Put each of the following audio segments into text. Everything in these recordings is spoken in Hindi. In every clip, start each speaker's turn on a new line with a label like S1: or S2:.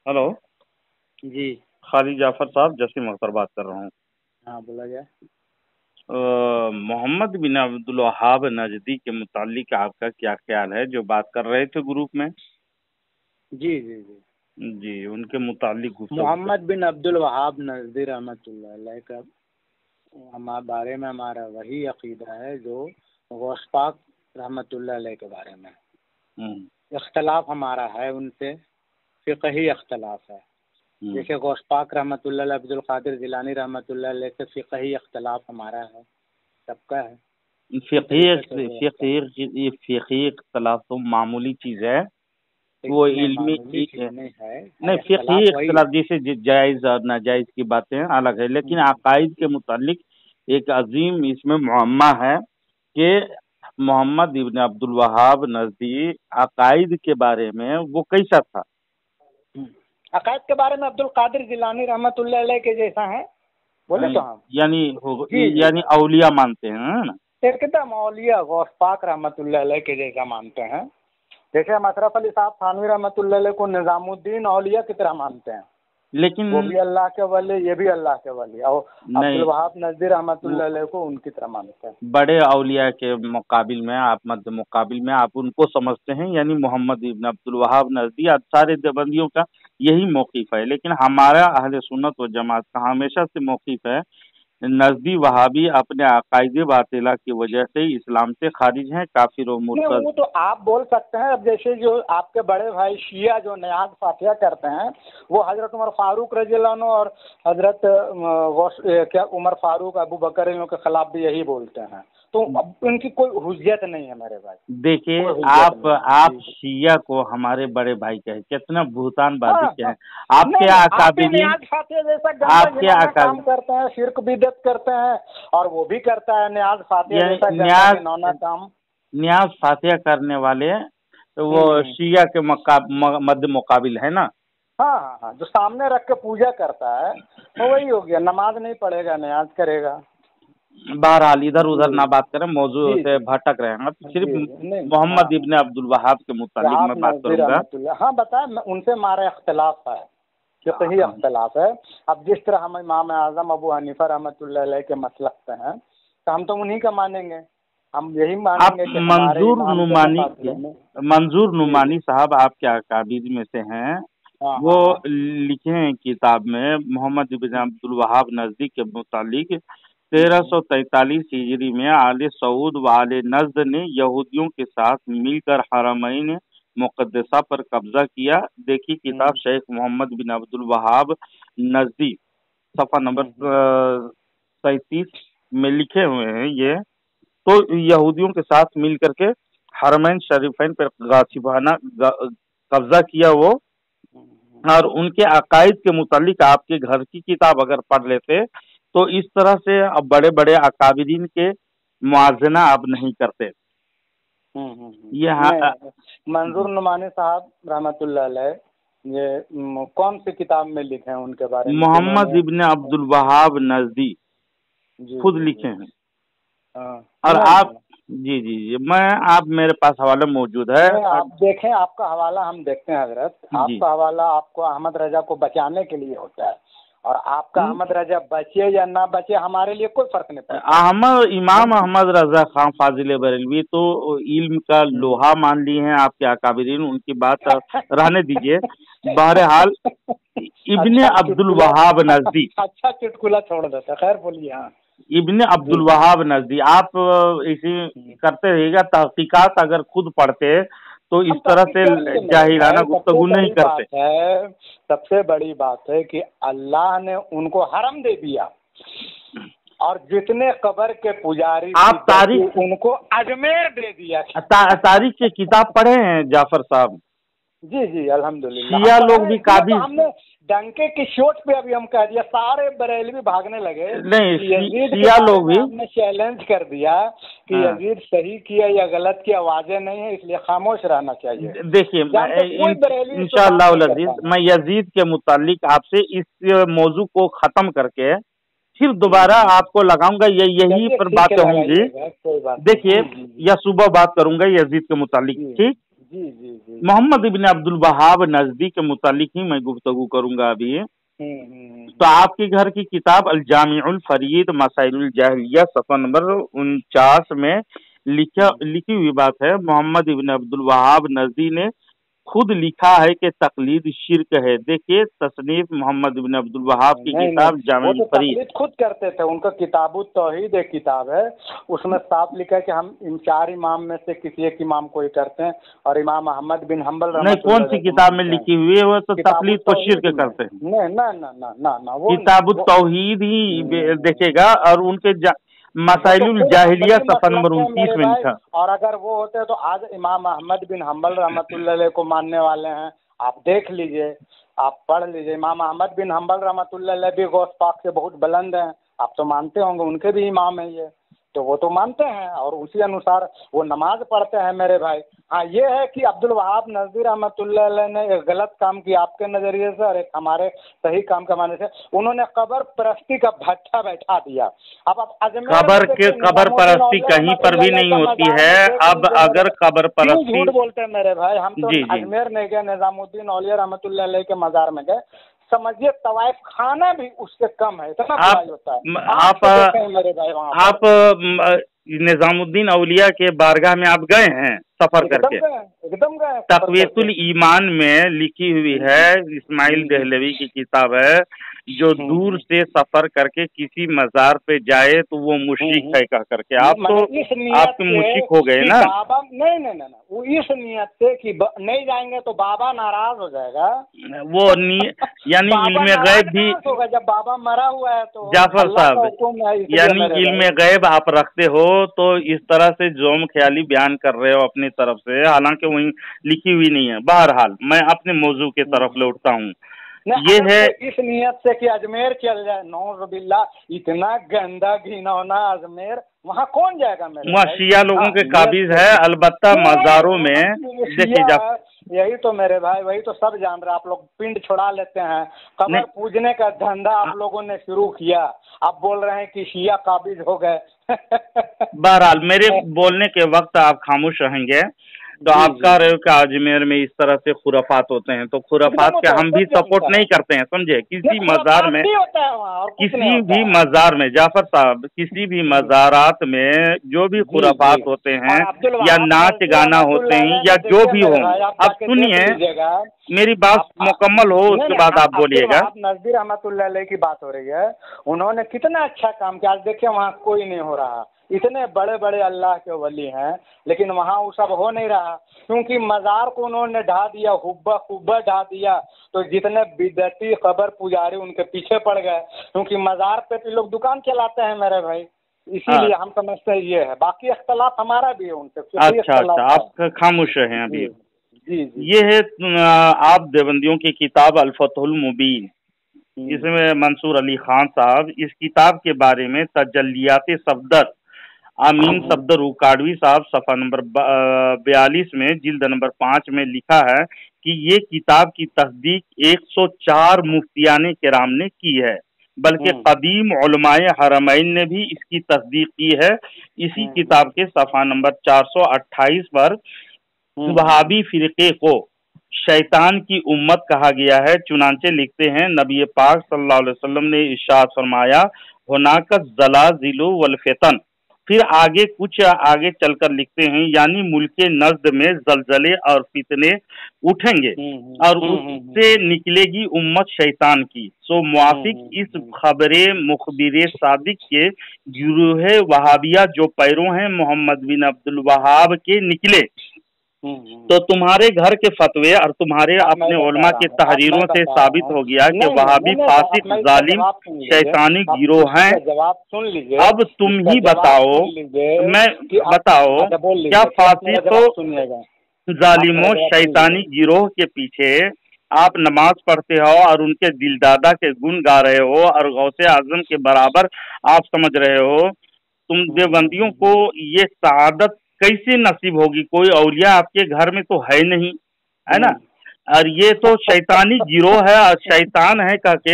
S1: हेलो।
S2: जी।
S1: खालिद जाफर साहब, जसीम अख्तर बात कर रहा हूँ।
S2: हाँ, बोला जाए।
S1: मोहम्मद बिन अब्दुल वहाब नजदी के मुतालिक आपका क्या ख्याल है, जो बात कर रहे थे ग्रुप में?
S2: जी जी जी।
S1: जी, उनके मुतालिक गुफ्तगू कर।
S2: मोहम्मद बिन अब्दुल वहाब नजदी रहमतुल्लाह अलैह का हमारे बारे में हमारा वही अकीदा है जो गौस पाक रहमतुल्लाह अलैह के बारे में।
S1: हम्म,
S2: इख्तलाफ हमारा है उनसे, फ़िक़ही इख्तलाफ है।
S1: हम्म।
S2: जैसे गौस पाक रहमतुल्लाह अलैह, अब्दुल कादिर जिलानी रहमतुल्लाह अलैह से फ़िक़ही इख्तलाफ हमारा है, सबका है। इसी तरीके से वो
S1: ये फिक़ही इख्तलाफ तो मामूली चीज़ है।
S2: एक
S1: वो
S2: नहीं,
S1: इल्मी
S2: मामूली चीज़ नहीं है
S1: नहीं, फिक़ही
S2: इख्तलाफ वही
S1: इख्तलाफ
S2: है।
S1: जैसे जायज़ और नाजायज़ की बातें अलग है, लेकिन
S2: हम्म,
S1: अकायद के मुतालिक एक अजीम इसमें मुअम्मा है कि मोहम्मद इब्न अब्दुल वहाब नजदी अकायद के बारे में वो कैसा था?
S2: हम्म। अकायद के बारे में अब्दुल कादिर जिलानी रहमतुल्लाह अलैह के जैसा है, बोले तो हम।
S1: यानी
S2: जी जी।
S1: यानी औलिया मानते हैं, है ना?
S2: एकदम औलिया गौस पाक रहमतुल्लाह अलैह के जैसा मानते हैं। जैसे हम अशरफ अली साहब थानवी रहमतुल्लाह अलैह को निज़ामुद्दीन औलिया की तरह मानते हैं।
S1: लेकिन
S2: वो भी अल्लाह के वली, ये भी अल्लाह के वली, और अब्दुल
S1: नहीं,
S2: वहाब नजदी
S1: वो
S2: रहमतुल्लाह अलैह को उनकी तरह मानते हैं।
S1: बड़े औलिया के मुकाबिल में आप मध्य मुकाबिल में आप उनको समझते हैं, यानी मोहम्मद इब्न अब्दुल वहाब नजदी सारे देवबंदियों का यही मौक़िफ़ है। लेकिन हमारा अहले सुन्नत व जमात का हमेशा से मौक़िफ़ है, नजदी वहाबी अपने अकायदे बातिला की वजह से इस्लाम से खारिज हैं, काफिर और
S2: नहीं,
S1: मुर्तद।
S2: वो तो आप बोल सकते हैं। अब जैसे जो आपके बड़े भाई शिया जो नयाज फातिहा करते हैं, वो हजरत उमर फारूक रज़ियल्लाहु अन्हु और हजरत क्या उमर फारूक अबू बकर इन लोगों के खिलाफ भी यही बोलते हैं। तो अब उनकी कोई हुज्जत नहीं है मेरे भाई,
S1: देखिए,
S2: कोई हुज्जत नहीं है।
S1: आप
S2: जी।
S1: शिया को हमारे बड़े भाई कहे, कितना भूतानबाजी
S2: हाँ
S1: के
S2: हाँ।
S1: हैं आपके
S2: नहीं, आप ही
S1: अकाबिरीन।
S2: नियाज फातिहा जैसा गंदा
S1: आपके
S2: घिनौना काम
S1: अकाबिर
S2: करते हैं, शिरक बिदअत करते हैं, और वो भी करता है नियाज फातिहा
S1: यानी
S2: जैसा गंदा घिनौना काम।
S1: न्याज फातिहा करने वाले तो वो
S2: हम्म।
S1: शिया के मध्य मुकाबिल है ना?
S2: हाँ हाँ हाँ, जो सामने रख के पूजा करता है वो वही हो गया। नमाज नहीं पढ़ेगा, नियाज करेगा।
S1: बहरहाल इधर
S2: जी
S1: उधर ना बात करें, मौजू
S2: जी
S1: से
S2: जी
S1: भटक रहे हैं। अब
S2: जी
S1: सिर्फ
S2: जी। नहीं नहीं, हाँ
S1: मोहम्मद
S2: हाँ।
S1: इब्न अब्दुल वहाब के मुतालिक
S2: आप
S1: मैं बात
S2: नज़ीर
S1: करूंगा।
S2: रहमतुल्लाह, हाँ बताए, उनसे हमारा इख्तलाफ है, फिक़ही
S1: हाँ,
S2: इख्तलाफ है। अब जिस तरह हम इमाम आज़म अबू हनीफा रहमतुल्लाह अलैह के मसलक पे हैं, तो हम तो उन्हीं का मानेंगे। हम यही
S1: आप
S2: मानेंगे कि हमारे इमाम के मुकाबले में।
S1: मंजूर
S2: जी जी।
S1: नुमानी साहब आपके अकाबिर में से हैं।
S2: हाँ
S1: वो
S2: हाँ हाँ।
S1: लिखे हैं किताब में मोहम्मद इब्न
S2: हम्म,
S1: अब्दुल वहाब नजदी के मुतालिक
S2: हम्म,
S1: 1343 हिजरी में आले सऊद व आले नजद ने यहूदियों के साथ मिलकर हरमैन मुक़द्दसा पर कब्जा किया। देखिए किताब
S2: हम्म,
S1: शेख मोहम्मद बिन अब्दुल वहाब नजदी, सफ़ा नंबर
S2: हम्म,
S1: 37 में लिखे हुए हैं ये। तो यहूदियों के साथ मिल करके हरमैन शरीफैन पर गासिबाना कब्जा किया वो।
S2: हम्म,
S1: और उनके अकायद के मुतालिक आपके घर की किताब अगर पढ़ लेते तो इस तरह से अब बड़े बड़े अकाबिरीन के मुआजना अब नहीं करते। ये
S2: नहीं, मंजूर नुमानी साहब रहमतुल्लाह अलैह, ये कौन सी किताब में लिखे हैं उनके बारे में
S1: मोहम्मद
S2: जिन्होंने।
S1: इब्न अब्दुल वहाब नजदी
S2: जी
S1: खुद
S2: जी
S1: लिखे
S2: जी।
S1: हैं।
S2: हाँ।
S1: और
S2: नहीं नहीं
S1: आप,
S2: नहीं।
S1: जी जी जी, मैं आप मेरे पास हवाला मौजूद है।
S2: नहीं, आप देखें, आपका हवाला हम देखते हैं हजरत।
S1: जी।
S2: आपका हवाला आपको अहमद रजा को बचाने के लिए होता है, और आपका अहमद रजा बचे या ना बचे हमारे लिए कोई फर्क नहीं पड़ता।
S1: इमाम
S2: हम।
S1: अहमद रजा खान फाजिल बरेलवी तो इल्म का
S2: हम्म।
S1: लोहा मान लिए हैं आपके अकाबिरीन, उनकी बात रहने दीजिए। बहरहाल इब्ने
S2: अच्छा
S1: अब्दुल
S2: चुटकुला।
S1: वहाब नजदी,
S2: अच्छा चुटकुला छोड़ देता, खैर बोलिए। हाँ।
S1: इब्ने
S2: जी
S1: अब्दुल
S2: जी।
S1: वहाब नजदी आप इसी
S2: हम्म।
S1: करते रहिएगा। तहकीकात अगर खुद पढ़ते तो इस
S2: हम
S1: तरह
S2: तहकीक
S1: से
S2: करेंगे मेरे
S1: जाहिलाना
S2: भाई। सबसे
S1: गुफ्तगू नहीं
S2: बड़ी
S1: करते।
S2: बात है, सबसे बड़ी बात है कि अल्लाह ने उनको हरम दे दिया, और जितने कब्र के पुजारी
S1: आप
S2: सिद्दकी
S1: तारीख
S2: उनको अजमेर दे दिया।
S1: तारीख के किताब पढ़े हैं जाफर साहब?
S2: जी जी, अल्हम्दुलिल्लाह हम
S1: शिया
S2: पढ़े
S1: लोग
S2: हैं,
S1: भी
S2: इसलिए तो
S1: काबिज,
S2: हमने डंके की चोट पे अभी हम कह दिया, सारे बरेलवी भागने लगे
S1: नहीं
S2: कि यजीद के
S1: शिया
S2: बारे
S1: लोग
S2: में
S1: भी।
S2: हमने चैलेंज कर दिया कि
S1: हाँ,
S2: यजीद सही किया या गलत की आवाजें नहीं है, इसलिए खामोश रहना चाहिए।
S1: देखिए
S2: जानते, कोई बरेलवी इस पे बात
S1: इंशाअल्लाह
S2: नहीं कर
S1: अज़ीज़,
S2: पाएगा।
S1: मैं यजीद के मुतालिक आपसे इस मौजू को ख़त्म करके फिर दोबारा
S2: हम्म।
S1: आपको लगाऊंगा, यही
S2: चलिए
S1: पर
S2: ठीक है,
S1: बातें होंगी।
S2: लगाइएगा, कोई बात नहीं।
S1: देखिए,
S2: जी जी
S1: या सुबह बात करूंगा यजीद के मुतालिक,
S2: जी
S1: ठीक।
S2: जी जी जी।
S1: मोहम्मद इब्न अब्दुल वहाब नजदी के मुतालिक ही मैं गुफ्तगू करूंगा अभी। तो
S2: हम्म।
S1: आपके घर की किताब अल जामिउल फरीद मसाइलुल जाहिलिया सफ़ा नंबर 49 में लिखी हुई बात है। मोहम्मद इब्न अब्दुल वहाब नजदी ने खुद लिखा है कि तकलीद शिरक है। देखिए तसनीफ मोहम्मद इब्न अब्दुल वहाब की
S2: नहीं नहीं,
S1: किताब
S2: वो
S1: जामिउल
S2: तो
S1: फरीद।
S2: तकलीद खुद करते थे। उनका किताबुत तौहीद एक किताब है, उसमें साफ लिखा है कि हम इन 4 इमाम में से किसी एक इमाम को ही करते हैं, और इमाम अहमद बिन हम्बल
S1: नहीं, कौन
S2: रहमतुल्लाह
S1: सी
S2: अलैह को
S1: किताब में
S2: मानते हैं।
S1: लिखी हुई है? वो तो तकलीद
S2: किताबुत
S1: को
S2: तौहीद
S1: शिरक
S2: में
S1: करते हैं।
S2: नहीं, ना ना ना ना ना, वो
S1: किताबुत
S2: वो
S1: तौहीद ही
S2: हम्म,
S1: देखेगा, और उनके
S2: वो तो
S1: मसाइलुल
S2: खुद
S1: जाहिलिया
S2: हम्बली
S1: सफ़ा
S2: मसलक
S1: नंबर
S2: है
S1: 29
S2: मेरे
S1: में
S2: भाई।
S1: लिखा।
S2: और अगर वो होते तो आज इमाम अहमद बिन हम्बल रहमतुल्लाह अलैह को मानने वाले हैं। आप देख लीजिए, आप पढ़ लीजिए, इमाम अहमद बिन हम्बल रहमतुल्लाह अलैह भी गौस पाक से बहुत बुलंद हैं। आप तो मानते होंगे, उनके भी इमाम है ये, तो वो तो मानते हैं और उसी अनुसार वो नमाज पढ़ते हैं मेरे भाई। हाँ, ये है कि अब्दुल वहाब नज़दी रहमतुल्लाह अलैह ने एक गलत काम किया आपके नज़रिए से और एक हमारे सही काम के मानने से। उन्होंने कब्र परस्ती का भट्ठा बैठा दिया। अब आप अजमेर में
S1: कबर के
S2: देखिए,
S1: कबर
S2: निजामुद्दीन
S1: परस्ती
S2: औलिया
S1: कहीं पर
S2: रहमतुल्लाह
S1: भी
S2: अलैह
S1: नहीं
S2: का
S1: होती
S2: मज़ार
S1: है।
S2: में देख
S1: अब
S2: लीजिए मेरे
S1: अगर
S2: भाई।
S1: कबर
S2: क्यों
S1: परस्ती।
S2: झूठ बोलते हैं मेरे भाई? हम तो
S1: जी जी।
S2: अजमेर नहीं गए, निजामुद्दीन औलिया रहमतुल्लाह अलैह के मज़ार में गए। समझिए तवाइफ खाना भी उससे कम है, इतना
S1: आप
S2: बुराई होता है। आँख
S1: आप
S2: से देखे हैं मेरे भाई वहाँ पर।
S1: आप निजामुद्दीन औलिया के बारगाह में आप गए हैं सफर
S2: एकदम
S1: करके?
S2: गए, एकदम गए सफर करके।
S1: तक़वियतुल ईमान में लिखी हुई है, इस्माइल
S2: हम्म,
S1: देहलवी की किताब है। जो दूर
S2: हम्म,
S1: से सफर करके किसी मजार पे जाए तो वो मुशरिक
S2: हम्म।
S1: है कह करके। आप तो
S2: मैंने इस नियत
S1: आपके
S2: से
S1: मुशरिक हो गए
S2: कि
S1: ना।
S2: बाबा नहीं नहीं नहीं नहीं, वो इस नियत से कि नहीं जाएंगे तो बाबा नाराज हो जाएगा।
S1: वो यानी
S2: बाबा
S1: इल्म
S2: नाराज
S1: गैब भी।
S2: कहाँ से होगा जब बाबा मरा हुआ है? तो
S1: जाफर
S2: अल्लाह का
S1: साहब,
S2: हुक्म है, इसलिए
S1: यानी
S2: मेरे भाई।
S1: इल्म गैब आप रखते हो तो इस तरह से जोम ख्याली बयान कर रहे हो अपनी तरफ से, हालांकि वही लिखी हुई नहीं है। बहरहाल मैं अपने मौजू के तरफ लौटता हूँ।
S2: नहीं,
S1: ये
S2: अगर
S1: है
S2: कोई इस नियत से कि अजमेर चल जाए, नौज़ बिल्लाह, इतना गंदा घिनौना अजमेर, वहाँ कौन जाएगा मेरे
S1: वहाँ
S2: भाई?
S1: शिया लोगों
S2: हाँ,
S1: के
S2: नियत
S1: काबिज
S2: से
S1: है,
S2: कि
S1: अलबत्ता
S2: नहीं,
S1: मज़ारों में।
S2: वहाँ
S1: देखिए
S2: शिया है, यही तो मेरे भाई, वही तो सब जान रहे हैं। आप लोग पिंड छुड़ा लेते हैं, कब्र
S1: नहीं,
S2: पूजने का धंधा आप लोगों ने शुरू किया। आप बोल रहे हैं कि शिया काबिज हो गए।
S1: बहरहाल मेरे बोलने के वक्त आप खामोश रहेंगे। तो
S2: जी
S1: आप
S2: जी
S1: कह रहे
S2: जी,
S1: हो कि अजमेर में इस तरह से खुराफात होते हैं, तो खुराफात
S2: एकदम
S1: के
S2: होता है,
S1: हम भी
S2: सब
S1: सपोर्ट
S2: जानता
S1: नहीं
S2: है।
S1: करते हैं, समझे?
S2: ये
S1: किसी मजार
S2: खुराफात
S1: में,
S2: भी होता है वहाँ, और कुछ नहीं
S1: किसी
S2: होता
S1: भी
S2: है।
S1: मजार में, जाफर साहब, किसी भी मज़ारात में जो भी
S2: जी जी।
S1: खुराफात होते हैं
S2: और अब्दुल
S1: या
S2: वहाब
S1: नाच
S2: नजदी
S1: गाना होते
S2: रहमतुल्लाह
S1: हैं
S2: अलैह
S1: या
S2: ने
S1: जो
S2: देखिए
S1: भी
S2: मेरे
S1: हों,
S2: भाई, आप
S1: अब
S2: जाके देख
S1: सुनिए,
S2: लीजिएगा।
S1: मेरी बात
S2: आप
S1: मुकम्मल हो,
S2: नहीं
S1: उसके
S2: नहीं,
S1: बाद आप
S2: अब्दुल
S1: बोलिएगा।
S2: वहाब नजदी रहमतुल्लाह अलैह की बात हो रही है। उन्होंने कितना अच्छा काम किया। आज देखिए वहाँ कोई नहीं हो रहा। इतने बड़े बड़े अल्लाह के वली हैं, लेकिन वहाँ वो सब हो नहीं रहा, क्योंकि मज़ार को उन्होंने ढा दिया, हुब्बा हुब्बा ढा दिया। तो जितने बिदती खबर पुजारी उनके पीछे पड़ गए, क्योंकि मज़ार पे तो लोग दुकान चलाते हैं मेरे भाई।
S1: हाँ,
S2: इसीलिए हम समझते हैं ये है। बाकी इख्तलाफ हमारा भी है उनसे, फिक्री
S1: अच्छा अच्छा,
S2: इख्तलाफ है।
S1: आप खामोश हैं अभी।
S2: जी जी जी
S1: ये
S2: जी।
S1: है आप देवबंदियों की किताब अल फतहुल मुबीन।
S2: हम्म,
S1: इसमें मंसूर अली खान साहब इस किताब के बारे में तजल्लियात सफदर आमीन
S2: हम्म,
S1: सफदर उकाडवी साहब सफ़ा नंबर 42 में जिल्द नंबर 5 में लिखा है कि ये किताब की तस्दीक 104 मुफ्तियाने किराम ने की है, बल्कि
S2: हम्म,
S1: कदीम उलमाए हरमैन ने भी इसकी तस्दीक की है। इसी
S2: हम्म,
S1: किताब के सफ़ा नंबर 428 पर
S2: हम्म,
S1: वहाबी फिरके को शैतान की उम्मत कहा गया है। चुनांचे लिखते हैं, नबी पाक सल्लल्लाहु अलैहि वसल्लम ने इरशाद फरमाया, हुनाका ज़लाज़िलु वल फितन। फिर आगे कुछ आगे चलकर लिखते हैं, यानी मुल्के नज़द में जलजले और फितने उठेंगे और उससे निकलेगी उम्मत शैतान की। सो मुआफिक इस खबरे मुखबिर सादिक के गिरोह वहाबिया जो पैरों हैं मोहम्मद बिन अब्दुल वहाब के निकले। तो तुम्हारे घर के फतवे और तुम्हारे
S2: अब मैं
S1: अपने
S2: बता
S1: उलमा
S2: रहा
S1: के
S2: हूँ, अब मैं
S1: तहरीरों से
S2: बता रहा
S1: साबित
S2: हूँ।
S1: हो गया कि
S2: नहीं नहीं
S1: वहाबी
S2: नहीं नहीं, आप
S1: फासिक
S2: मैं इसका
S1: जालिम
S2: जवाब सुन लीजिए।
S1: शैतानी
S2: आप
S1: गिरोह हैं।
S2: इसका जवाब सुन लीजिए।
S1: अब तुम
S2: इसका
S1: ही
S2: जवाब
S1: बताओ,
S2: सुन लीजिए
S1: मैं
S2: कि आप,
S1: बताओ,
S2: अच्छा बोल
S1: क्या
S2: लीजिए, फिर आप मेरा
S1: फासिक
S2: जवाब सुनिएगा। आप मेरा
S1: जालिमों
S2: जवाब सुन
S1: शैतानी
S2: लीजिए।
S1: गिरोह के पीछे आप नमाज पढ़ते हो और उनके दिलदादा के गुण गा रहे हो और गौसे आजम के बराबर आप समझ रहे हो? तुम देवबंदियों को ये सआदत कैसे नसीब होगी? कोई औलिया आपके घर में तो है नहीं, है ना? और ये तो शैतानी गिरोह है और शैतान है कह के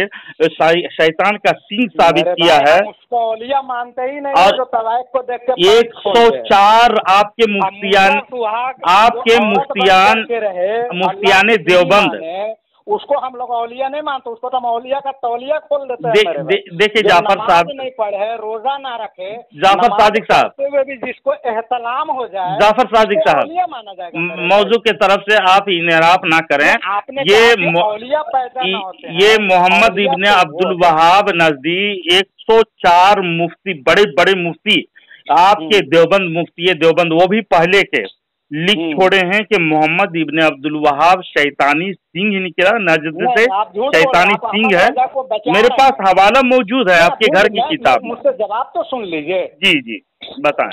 S1: शैतान का सींग साबित किया है।
S2: उसको औलिया मानते ही नहीं,
S1: और
S2: जो तवाइफ को देख के
S1: 104 आपके मुफ्तियान मुफ्तियान देवबंद,
S2: उसको हम लोग औलिया नहीं मानते, उसको तो हम औलिया का तौलिया खोल देते हैं।
S1: देखिए जाफर साहब
S2: नहीं पढ़े, रोजा ना रखे,
S1: जाफर सादिक साहब
S2: भी जिसको एहतलाम हो जाए,
S1: जाफर सादिक साहब
S2: माना जाएगा।
S1: मौजू के तरफ से आप इनराफ ना करें। ये मोहम्मद इब्ने अब्दुल वहाब नजदी 104 मुफ्ती, बड़े बड़े मुफ्ती आपके देवबंद, मुफ्ती देवबंद, वो भी पहले के लिख छोड़े हैं कि मोहम्मद इब्ने अब्दुल वहाब शैतानी सिंह ही निकला, नजद से शैतानी सिंह है। मेरे पास हवाला मौजूद है आपके घर की किताब में।
S2: मुझसे जवाब तो सुन लीजिए।
S1: जी जी बताएं।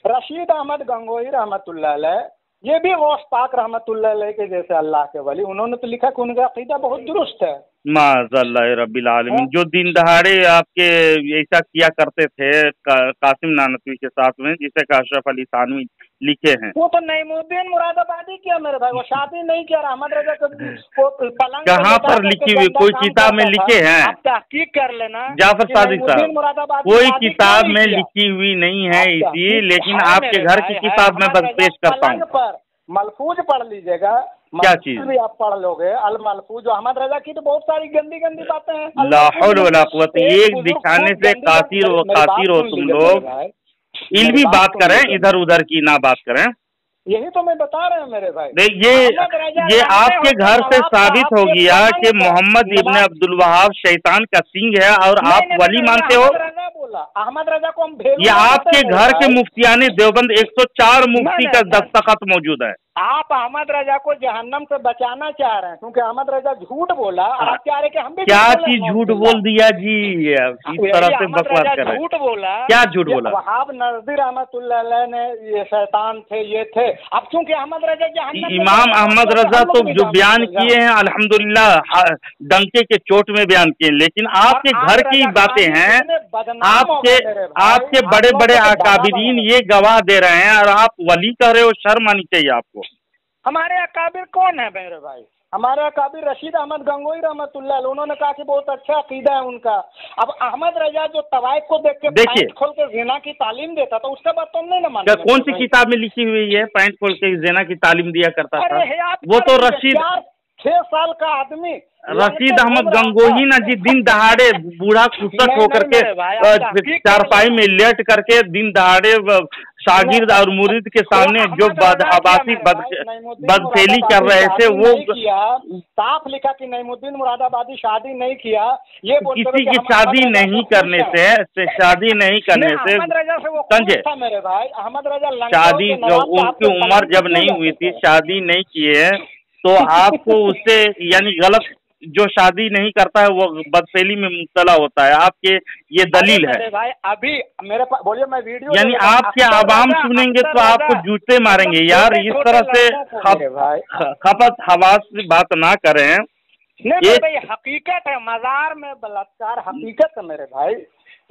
S2: रशीद अहमद गंगोही रहमतुल्लाह अलैह, ये भी गौस पाक रहमतुल्लाह अलैह के जैसे अल्लाह के वली, उन्होंने तो लिखा कि उनका अकीदा बहुत दुरुस्त है।
S1: माज़अल्लाह रब्बिल आलमीन। जो दिन दहाड़े आपके ऐसा किया करते थे कासिम नानवी के साथ में, जिसे अशरफ अली थानवी लिखे हैं,
S2: वो तो नईमुद्दीन मुरादाबादी किया मेरे भाई, वो शादी नहीं किया। अहमद रजा को पलंग
S1: कहाँ पर लिखी हुई, कोई किताब में लिखे हैं?
S2: आप तहकीक कर लेना
S1: जाफर सादिक साहब, कोई किताब में लिखी हुई नहीं है इसी, लेकिन आपके घर की किताब में बस पेश करता हूँ।
S2: मलफूज पढ़ लीजिएगा।
S1: क्या चीज
S2: भी आप पढ़ लोगे अल मलफूज, अहमद रजा की तो बहुत सारी गंदी गंदी बातें हैं।
S1: ला हौल वला कुव्वत, एक दिखाने से कासिर हो तुम लोग। इल्मी बात करें, इधर उधर की ना बात करें।
S2: यही तो मैं बता रहे हैं मेरे भाई।
S1: ये आपके घर से साबित हो गया कि मोहम्मद इब्ने अब्दुल वहाब शैतान का सिंह है और आप वली मानते हो।
S2: अहमद रजा को हम
S1: ये आपके घर के मुफ्तियाने देवबंद 104 मुफ्ती का दस्तखत मौजूद है।
S2: आप अहमद रजा को जहन्नम से बचाना चाह रहे हैं, क्योंकि अहमद रजा झूठ बोला। आप चाह रहे कि हम भी
S1: क्या चीज झूठ बोल दिया जी? इस तरह से बकवास कर रहे हैं।
S2: झूठ बोला,
S1: क्या झूठ बोला?
S2: वहाब नजदी रहमतुल्लाह अलैह ने ये शैतान थे, ये थे। अब क्योंकि अहमद रजा जहन्नम,
S1: इमाम अहमद रजा तो जो बयान किए हैं अल्हम्दुलिल्लाह डंके के चोट में बयान किए, लेकिन आपके घर की बातें हैं, आपके बड़े बड़े अकाबिरीन ये गवाह दे रहे हैं और आप वली कह रहे हो। शर्म आनी चाहिए आपको।
S2: हमारे अकाबिर कौन है मेरे भाई? हमारे अकाबिर रशीद अहमद गंगोही रहमतुल्लाह अलैह, उन्होंने कहा कि बहुत अच्छा अकीदा है उनका। अब अहमद रजा जो तवाइफ को देख के पैंट खोल के ज़िना की तालीम देता था, उसका बात तुम नहीं ना मानते?
S1: कौन सी किताब में लिखी हुई है पैंट खोल के ज़िना की तालीम दिया करता था? वो तो रशीद
S2: 6 साल का आदमी
S1: रशीद अहमद गंगोही ना जी, दिन दहाड़े बूढ़ा कुसक होकर के चारपाई में लेट करके दिन दहाड़े शागिर्द और मुरीद के सामने जो बदआबासी बदफेली कर रहे थे, वो
S2: साफ लिखा कि नईमुद्दीन मुरादाबादी शादी नहीं किया। ये
S1: किसी की शादी नहीं करने से शादी नहीं करने से
S2: मेरे भाई अहमद रजा
S1: शादी, उनकी उम्र जब नहीं हुई थी, शादी नहीं किए, तो आपको उससे यानी गलत, जो शादी नहीं करता है वो बदफेली में मुब्तला होता है। आपके ये दलील है
S2: भाई। अभी मेरे पास बोलिए, मैं वीडियो,
S1: यानी आपके आवाम सुनेंगे तो आपको जूते मारेंगे यार। इस तरह से खपत हवास से बात ना करें।
S2: नहीं भाई, हकीकत है, मजार में बलात्कार हकीकत है मेरे भाई।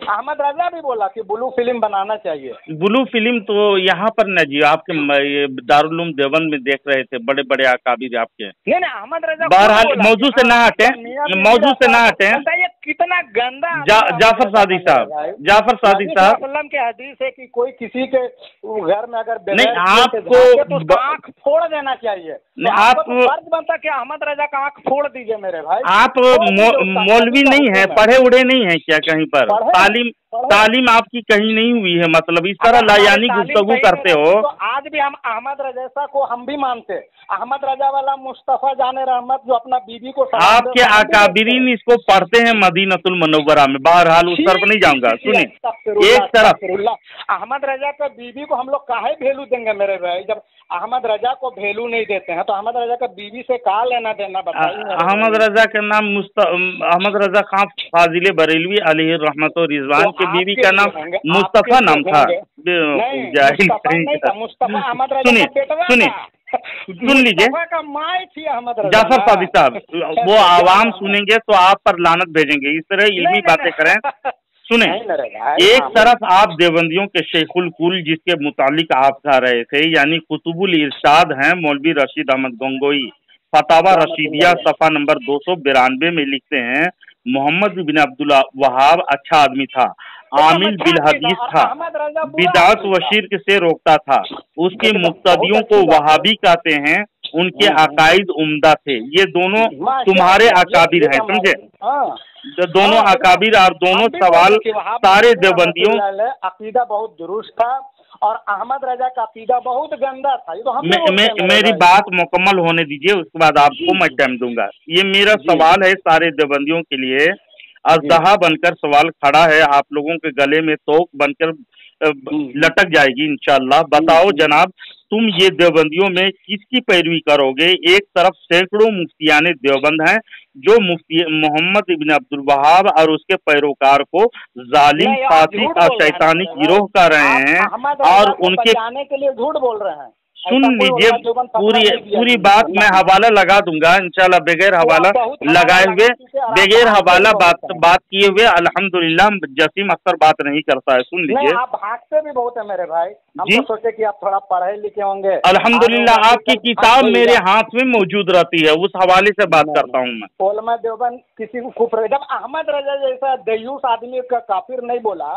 S2: अहमद रजा भी बोला कि ब्लू फिल्म बनाना चाहिए।
S1: ब्लू फिल्म तो यहाँ पर न जी, आपके ये दारुल उलूम देवबंद में देख रहे थे बड़े बड़े अकाबिर आपके।
S2: नहीं अहमद रजा
S1: बहरहाल मौजू से ना हटे, मौजू से ना हटे।
S2: कितना गंदा
S1: जाफर सादिक साहब, जाफर सादिक साहब
S2: के हदीस है कि कोई किसी के घर में अगर
S1: नहीं, आपको
S2: आँख फोड़ देना चाहिए।
S1: आप
S2: फर्ज बनता कि अहमद रजा का आँख फोड़ दीजिए मेरे भाई।
S1: आप मौलवी नहीं है, पढ़े उड़े नहीं है क्या कहीं पर? तालीम आपकी कहीं नहीं हुई है, मतलब इस तरह लायानी गुफ्तगू करते हो।
S2: तो आज भी हम अहमद रजा को हम भी मानते। अहमद रजा वाला मुस्तफा जाने रहमत जो अपना बीबी को,
S1: आपके अकाबिरीन इसको पढ़ते हैं मदीनतुल मुनव्वरा में। बहरहाल उस तरफ नहीं जाऊंगा। सुनिए, एक तरफ
S2: अहमद रजा का बीबी को हम लोग काहे भेलू देंगे मेरे भाई? जब अहमद रजा को भेलू नहीं देते हैं तो अहमद रजा का बीबी से कहा लेना देना बताइए।
S1: अहमद रजा का नाम अहमद रजा खान फाजिले बरेलवी अलैहि रहमत व रिजवान के बीबी का नाम मुस्तफा नाम था। सुन लीजिए, जाफर सादिक साहब, वो आवाम सुनेंगे तो आप पर लानत भेजेंगे। इस तरह इल्मी बातें करें। सुने, एक तरफ आप देवबंदियों के शेखुल कुल जिसके मुतालिक आप कह रहे थे, यानी कुतुबुल इरशाद हैं मौलवी रशीद अहमद गंगोही, फतावा रशीदिया सफ़ा नंबर 292 में लिखते हैं, मोहम्मद बिन अब्दुल वहाब अच्छा आदमी था, आमिल बिल हदीस था, बिदात व शिर्क से रोकता था, उसके मुक्तदियों को वहाबी कहते हैं, उनके अकाइद उम्दा थे। ये दोनों तुम्हारे अकाबिर हैं, समझे? दोनों अकाबिर और दोनों सवाल सारे देवबंदियों।
S2: अकीदा बहुत दुरुस्त था और अहमद रजा का अकीदा बहुत गंदा था। ये तो हम
S1: मेरी बात मुकम्मल होने दीजिए, उसके बाद आपको मैं टाइम दूंगा। ये मेरा सवाल है सारे देवबंदियों के लिए, अजदहा बनकर सवाल खड़ा है, आप लोगों के गले में तोक बनकर लटक जाएगी इंशाअल्लाह। बताओ जनाब, तुम ये देवबंदियों में किसकी पैरवी करोगे? एक तरफ सैकड़ों मुफ्तियान देवबंद हैं जो मुफ्ती मोहम्मद इब्न अब्दुल वहाब और उसके पैरोकार को जालिम, फासिक और शैतानी गिरोह कर रहे हैं और उनके
S2: के लिए झूठ बोल रहे हैं।
S1: सुन लीजिए, पूरी बात मैं हवाला लगा दूंगा इंशाल्लाह, बगैर हवाला लगाए हुए, बगैर हवाला बात किए हुए अल्हम्दुलिल्लाह जसीम अख्तर बात नहीं करता है। सुन लीजिए,
S2: आप भागते भी बहुत है मेरे भाई, हम तो सोचे कि आप थोड़ा पढ़े लिखे होंगे।
S1: अल्हम्दुलिल्लाह आपकी किताब मेरे हाथ में मौजूद रहती है, उस हवाले से बात करता हूँ मैं।
S2: उलमा देवबंद किसी को कुफर, जब अहमद रजा जैसा दयूस आदमी का काफिर नहीं बोला,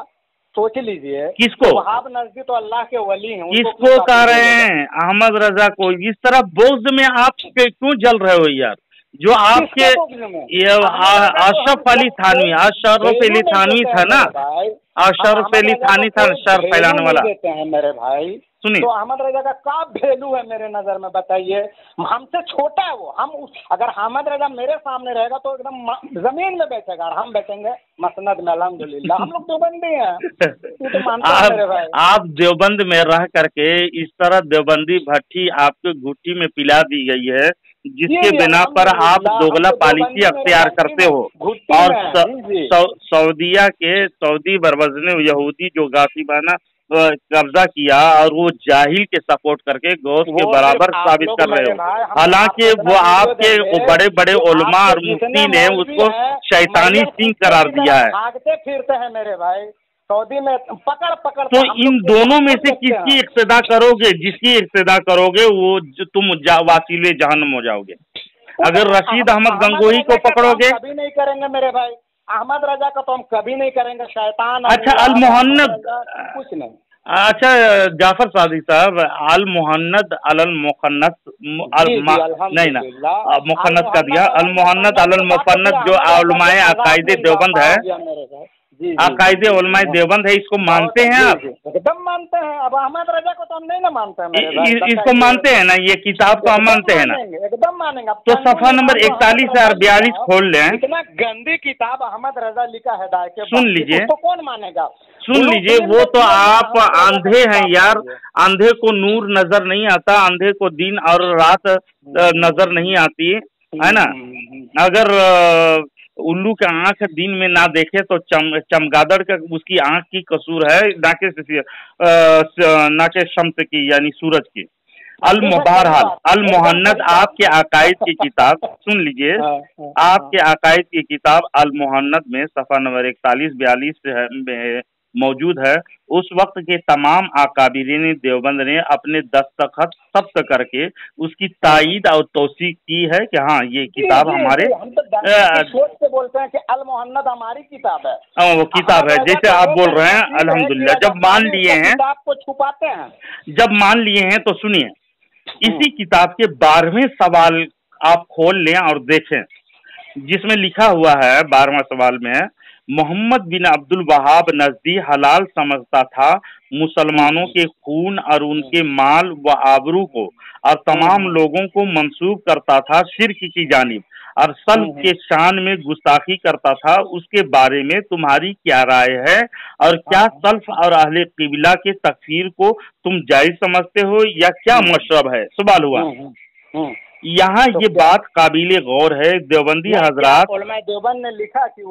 S2: सोच लीजिए
S1: किसको?
S2: वहाब नजदी तो अल्लाह के वली हैं,
S1: किसको कह रहे हैं? अहमद रजा को। इस तरह बोझ में आप क्यों जल रहे हो यार? जो आपके ये अशरफ अली थानवी, अशरफ अली थानवी था ना, अशरफ अली थानवी था शर फैलाने वाला।
S2: देते हैं मेरे भाई,
S1: सुनिए,
S2: तो अहमद रजा का क्या वैल्यू है मेरे नजर में, बताइए? हमसे छोटा है वो। हम अगर अहमद रजा मेरे सामने रहेगा तो एकदम जमीन में बैठेगा और हम बैठेंगे मसनद में। अल्हम्दुलिल्लाह हम लोग देवबंदी हैं, तो मानते हैं मेरे भाई।
S1: आप देवबंद में रह करके इस तरह देवबंदी भट्टी आपके घुट्टी में पिला दी गई है, जिसके बिना पर आप दोगला पॉलिसी अख्तियार करते हो। और सऊदी बरवज़ने यहूदी जो गासिबाना कब्जा किया और वो जाहिल के सपोर्ट करके गौस के बराबर साबित कर रहे हो, हालांकि वो आपके बड़े बड़े उलमा और मुफ्ती ने उसको शैतानी सिंह करार दिया है।
S2: भागते फिरते हैं मेरे भाई सऊदी में, पकड़
S1: तो इन दोनों में से किसकी इक्तदा करोगे? जिसकी इक्तदा करोगे वो तुम वासीले जहन्नम हो जाओगे। अगर रशीद अहमद गंगोही को पकड़ोगे,
S2: कभी नहीं करेंगे मेरे भाई। अहमद रजा का तो हम कभी नहीं करेंगे, शैतान।
S1: अच्छा अल मोहन्नद,
S2: कुछ नहीं।
S1: अच्छा जाफर सादी साहब, अल मोहन्नद अलल मुखन्नत नहीं ना, मुखन्नत का दिया, अल मोहन्नद अलल मुफन्नत जो उलमाए अकायदे देवबंद है, अकायदे उलमाए देवबंद है, इसको मानते हैं आप?
S2: एकदम मानते हैं। अब अहमद रजा को तो हम नहीं ना मानते हैं।
S1: इसको मानते हैं ना, ये किताब को हम मानते हैं ना,
S2: एकदम मानेंगे।
S1: तो सफा नंबर 41 और 42 खोल लें।
S2: इतना गंदी किताब अहमद रजा लिखा है दाय के,
S1: सुन लीजिए,
S2: तो कौन मानेगा?
S1: सुन लीजिए, वो तो आप अंधे हैं यार, अंधे को नूर नजर नहीं आता, अंधे को दिन और रात नजर नहीं आती है ना। अगर उल्लू का आंख दिन में ना देखे तो चमगादड़ का उसकी आंख की कसूर है, ना के शम्स की यानी सूरज की। बहरहाल अल मोहन्नद आपके अकायद की किताब, सुन लीजिए, आपके अकायद की किताब अल मोहन्नद में सफ़ा नंबर 41-42 में मौजूद है। उस वक्त के तमाम अकाबिरीन देवबंद ने अपने दस्तखत सब्त करके उसकी तायीद और तौसीक की है कि हाँ ये किताब हमारे
S2: सोच से बोलते हैं कि अल मोहन्नद हमारी किताब है।
S1: वो किताब है जैसे आप बोल रहे हैं। अल्हम्दुलिल्लाह जब मान लिए हैं,
S2: किताब को छुपाते हैं।
S1: जब मान लिए हैं तो सुनिए, इसी किताब के 12वें सवाल आप खोल लें और देखें, जिसमें लिखा हुआ है 12वां सवाल में, मोहम्मद बिन अब्दुल वहाब नजदी हलाल समझता था मुसलमानों के खून और उनके माल व आबरू को, और तमाम लोगों को मंसूब करता था शिर्क की जानिब, और सल्फ के शान में गुस्ताखी करता था। उसके बारे में तुम्हारी क्या राय है, और क्या सल्फ और अहले किबला के तकफीर को तुम जायज समझते हो या क्या मशरब है? सवाल हुआ। यहाँ ये बात काबिले गौर है। देवबंदी हजरात,
S2: देवबंद ने लिखा कि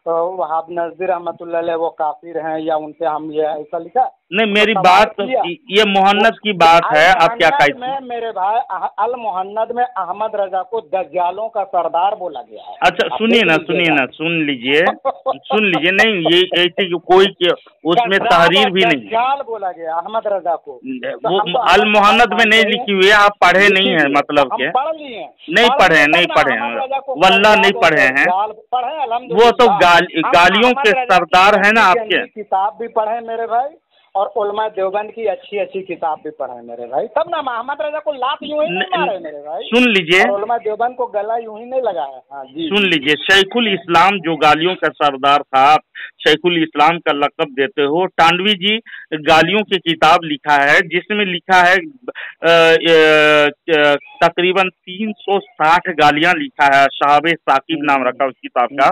S2: वहाब नजदी रहमतुल्लाह अलैह वो काफिर हैं या उनसे हम ये ऐसा लिखा?
S1: नहीं, मेरी बात ये मोहन्नद की बात है। आप क्या कहते हैं?
S2: मेरे भाई अल मोहन्नद में अहमद रजा को दज्जालों का सरदार बोला गया है।
S1: अच्छा सुनिए ना, सुन लीजिए नहीं, ये ऐसे कोई उसमें तहरीर भी नहीं,
S2: दज्जाल बोला गया अहमद रजा को।
S1: वो अल मोहन्नद में नहीं लिखी हुई है, आप पढ़े नहीं है मतलब के?
S2: पढ़ लिए?
S1: नहीं पढ़े वल्लाह नहीं पढ़े हैं। वो तो गालियों के सरदार है ना आपके।
S2: किताब भी पढ़े मेरे भाई, और उलमा देवबंद की अच्छी अच्छी किताब भी पढ़े मेरे भाई, तब ना अहमद रजा को लात यूं ही नहीं मारे मेरे भाई।
S1: सुन लीजिए,
S2: उलमा देवबंद को गला यूं ही नहीं लगाया। हाँ जी,
S1: सुन लीजिए, शैखुल इस्लाम जो गालियों का सरदार था, आप शैखुल इस्लाम का लक़ब देते हो। टांडवी जी गालियों की किताब लिखा है, जिसमें लिखा है तकरीबन 360 गालियां लिखा है। साहब साकिब नाम रखा उस किताब का।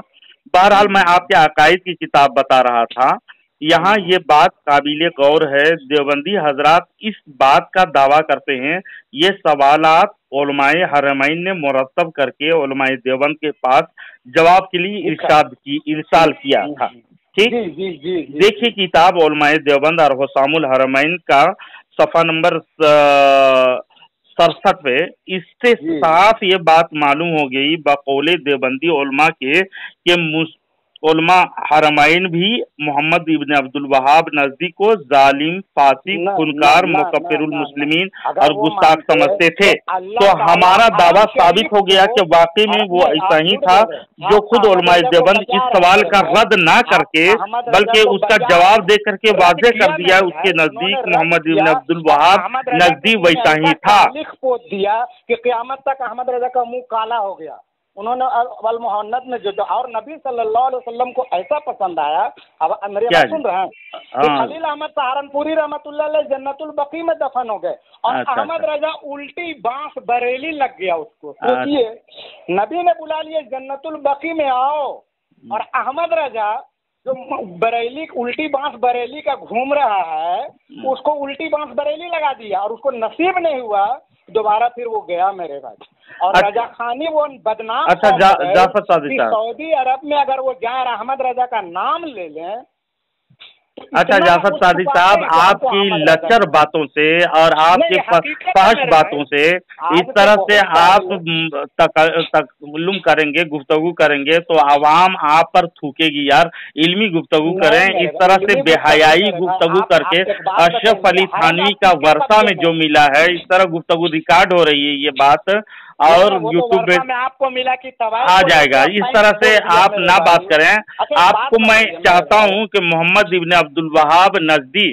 S1: बहरहाल मैं आपके अकायद की किताब बता रहा था। यहाँ ये बात काबिले गौर है, देवबंदी हजरात इस बात का दावा करते हैं, ये सवालात उलमाए हरमैन ने मुरतब करके उलमाए देवबंद के पास जवाब के लिए इरसाल किया था। ठीक, देखिए किताब उलमाए देवबंद और हुसामुल हरमैन का सफ़ा नंबर 67 पे। इससे साफ ये बात मालूम हो गई बकौले देवबंदी उलमा के कि उलमा हरमैन भी मोहम्मद इब्न अब्दुल वहाब नजदी को जालिम, फासिक, खुनकार, मुकफ्फिरुल मुस्लिमीन और गुस्ताख समझते थे। तो हमारा दावा साबित हो गया कि वाकई में वो ऐसा ही था, जो खुद उलमाए देवबंद इस सवाल का रद्द ना करके बल्कि उसका जवाब दे करके वाज़ेह कर दिया, उसके नजदीक मोहम्मद इब्न अब्दुल वहाब नजदी वैसा ही था।
S2: लिख पोत दिया कि क़यामत तक अहमद रजा का मुंह काला हो गया। उन्होंने अल मोहन्नद में जो और नबी सल्लल्लाहु अलैहि वसल्लम को ऐसा पसंद आया। अब मेरी बात सुन रहे हैं? खलील अहमद सहारनपुरी रहमतुल्लाह अलैह जन्नतुल बकी में दफन हो गए, और अहमद रजा उल्टी बांस बरेली लग गया उसको। सोचिए, नबी ने बुला लिए जन्नतुल बकी में आओ, और अहमद रजा जो बरेली उल्टी बांस बरेली का घूम रहा है, उसको उल्टी बांस बरेली लगा दिया, और उसको नसीब नहीं हुआ दोबारा फिर वो गया मेरे भाई। और रजा खानी वो बदनाम।
S1: अच्छा जाफर सादिक साहब,
S2: सऊदी अरब में अगर वो जाए अहमद रजा का नाम ले लें।
S1: अच्छा जाफर सादिक साहब, आपकी लचर बातों से और आपके फहश बातों से इस तरह से आप तकल्लुम करेंगे, गुफ्तगू करेंगे तो आवाम आप पर थूकेगी यार। इल्मी गुफ्तगू करें, इस तरह से बेहयाई गुफ्तगू करके अशरफ अली थानवी का वर्षा में जो मिला है, इस तरह गुफ्तगू रिकॉर्ड हो रही है ये बात, और यूट्यूब में
S2: आपको मिला कि
S1: आ जाएगा। इस तरह से आप ना बात करें। आपको मैं चाहता हूं कि मोहम्मद इब्न अब्दुल वहाब नजदी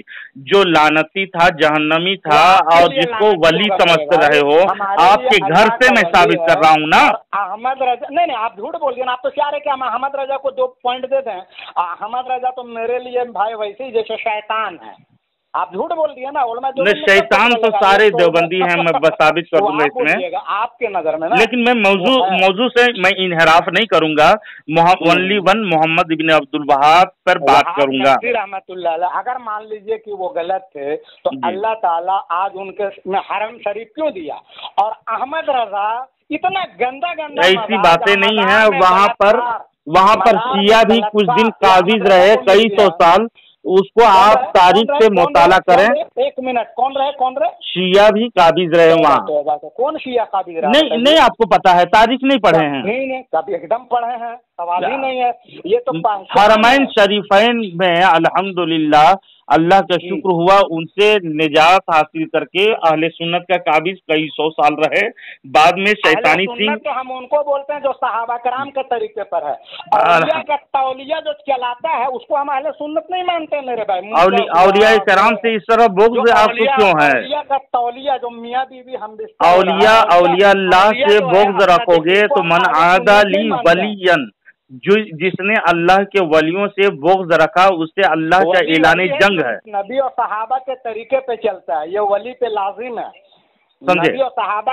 S1: जो लानती था, जहन्नमी था, और जिसको वली समझते रहे हो, आपके घर से मैं साबित कर रहा हूं ना।
S2: अहमद रजा नहीं, आप झूठ बोल दिए ना। आप तो चाह रहे कि हम अहमद रजा को 2 पॉइंट दे दें। अहमद रजा तो मेरे लिए भाई वैसे ही जैसे शैतान है। आप झूठ बोल दिए ना।
S1: नहीं, शैतान तो सारे देवबंदी हैं, मैं बस साबित कर दूंगा इसमें
S2: आपके नजर में ना।
S1: लेकिन मैं मौजू से मैं इनहराफ नहीं करूंगा। ओनली वन मोहम्मद इब्न अब्दुल वहाब पर बात करूंगा।
S2: अगर मान लीजिए कि वो गलत थे तो अल्लाह ताला आज उनके में हरम शरीफ क्यों दिया? और अहमद रजा इतना गंदा
S1: ऐसी बातें नहीं है। वहाँ पर शिया भी कुछ दिन काबिज रहे, कई 100 साल। उसको आप तारीख से मुताला करें।
S2: 1 मिनट, कौन रहे?
S1: शिया भी काबिज रहे वहाँ।
S2: कौन शिया काबिज रहे?
S1: नहीं आपको पता है, तारीख नहीं पढ़े हैं?
S2: नहीं कभी एकदम पढ़े हैं, सवाल ही नहीं है ये तो।
S1: हरमैन शरीफैन में अल्हम्दुलिल्लाह अल्लाह का शुक्र हुआ, उनसे निजात हासिल करके अहले सुन्नत का काबिज कई 100 साल रहे। बाद में शैतानी सिंह,
S2: तो हम उनको बोलते हैं जो सहाबा कराम के तरीके पर है। औलिया का तौलिया जो चलाता है उसको हम अहले सुन्नत नहीं मानते मेरे भाई।
S1: औलिया कराम से इस तरह बुग़्ज़ आपको क्यों है?
S2: औलिया का तौलिया जो मियाँ बीवी हम
S1: औलिया अल्लाह से बुग़्ज़ रखोगे तो मन आदा ली वलियन, जो जिसने अल्लाह के वलियों से बुग़्ज़ रखा उससे अल्लाह का ऐलान जंग है।
S2: नबी और सहाबा के तरीके पे चलता है, ये वली पे लाजिम है,
S1: समझे?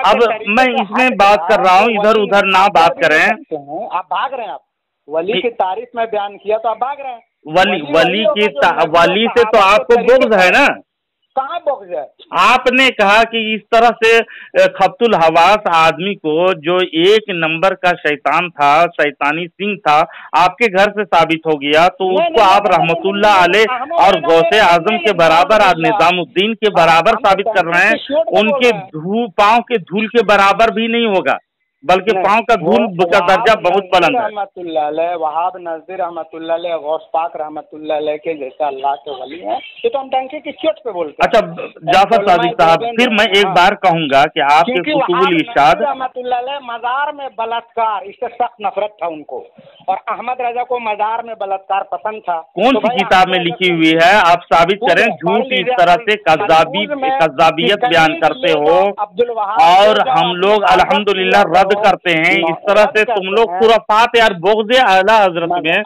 S1: अब मैं इसमें बात कर रहा हूँ, इधर उधर ना बात करें।
S2: आप भाग रहे हैं। आप वली की तारीफ में बयान किया तो आप भाग रहे हैं।
S1: वली से तो आपको बुग़्ज़ है ना।
S2: कहाँ बख्श है?
S1: आपने कहा कि इस तरह से खब्तुल हवास आदमी को, जो एक नंबर का शैतान था, शैतानी सिंह था, आपके घर से साबित हो गया, तो उसको आप रहमतुल्लाह अलैह और गौसे आजम के बराबर, आप निजामुद्दीन के बराबर साबित कर रहे हैं। उनके पाँव के धूल के बराबर भी नहीं होगा, बल्कि पाँव का धूल का दर्जा बहुत बुलंद है।
S2: रहमतुल्लाह अलैह, वहाब नज़ीर रहमतुल्लाह अलैह, गौस पाक रहमतुल्लाह अलैह के जैसे अल्लाह के वली हैं। ये तो हम टंकी की चोट पे बोलते हैं।
S1: अच्छा जाफर सादिक साहब, फिर मैं एक बार कहूंगा कि आपके कुतुबुल इरशाद
S2: रहमतुल्लाह अलैह मज़ार में बलात्कार, इससे सख्त नफरत था उनको, और अहमद रजा को मज़ार में बलात्कार पसंद था।
S1: कौन सी किताब में लिखी हुई है? आप साबित करें। झूठ इस तरह से कज़्ज़ाबियत बयान करते हो और हम लोग अल्हम्दुलिल्लाह रद्द करते हैं। इस तरह से तुम लोग खुराफात यार, बोग़्ज़े आला हज़रत में,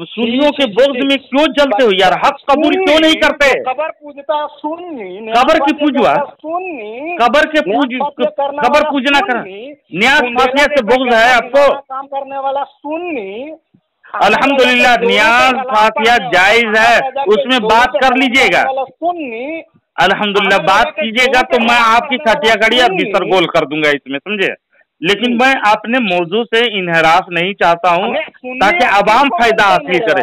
S1: सुन्नियों के बोग़्ज़ में क्यों जलते हो यार? हक कबूल क्यों नहीं करते?
S2: कबर पूजता सुन्नी,
S1: कबर की पूजवा,
S2: सुन्नी,
S1: कबर के कबर पूजना कर, न्यास फातिया से बोग़्ज़ है आपको?
S2: काम करने वाला सुन्नी।
S1: अल्हम्दुलिल्लाह न्यास फातिया जायज है, उसमें बात कर लीजिएगा।
S2: सुन्नी
S1: अल्हम्दुलिल्लाह बात कीजिएगा तो मैं आपकी खटिया गड़ी और बिसरगोल कर दूंगा इसमें, समझे? लेकिन मैं अपने मौजू से इनहराफ नहीं चाहता हूँ ताकि अवाम फायदा हासिल करे।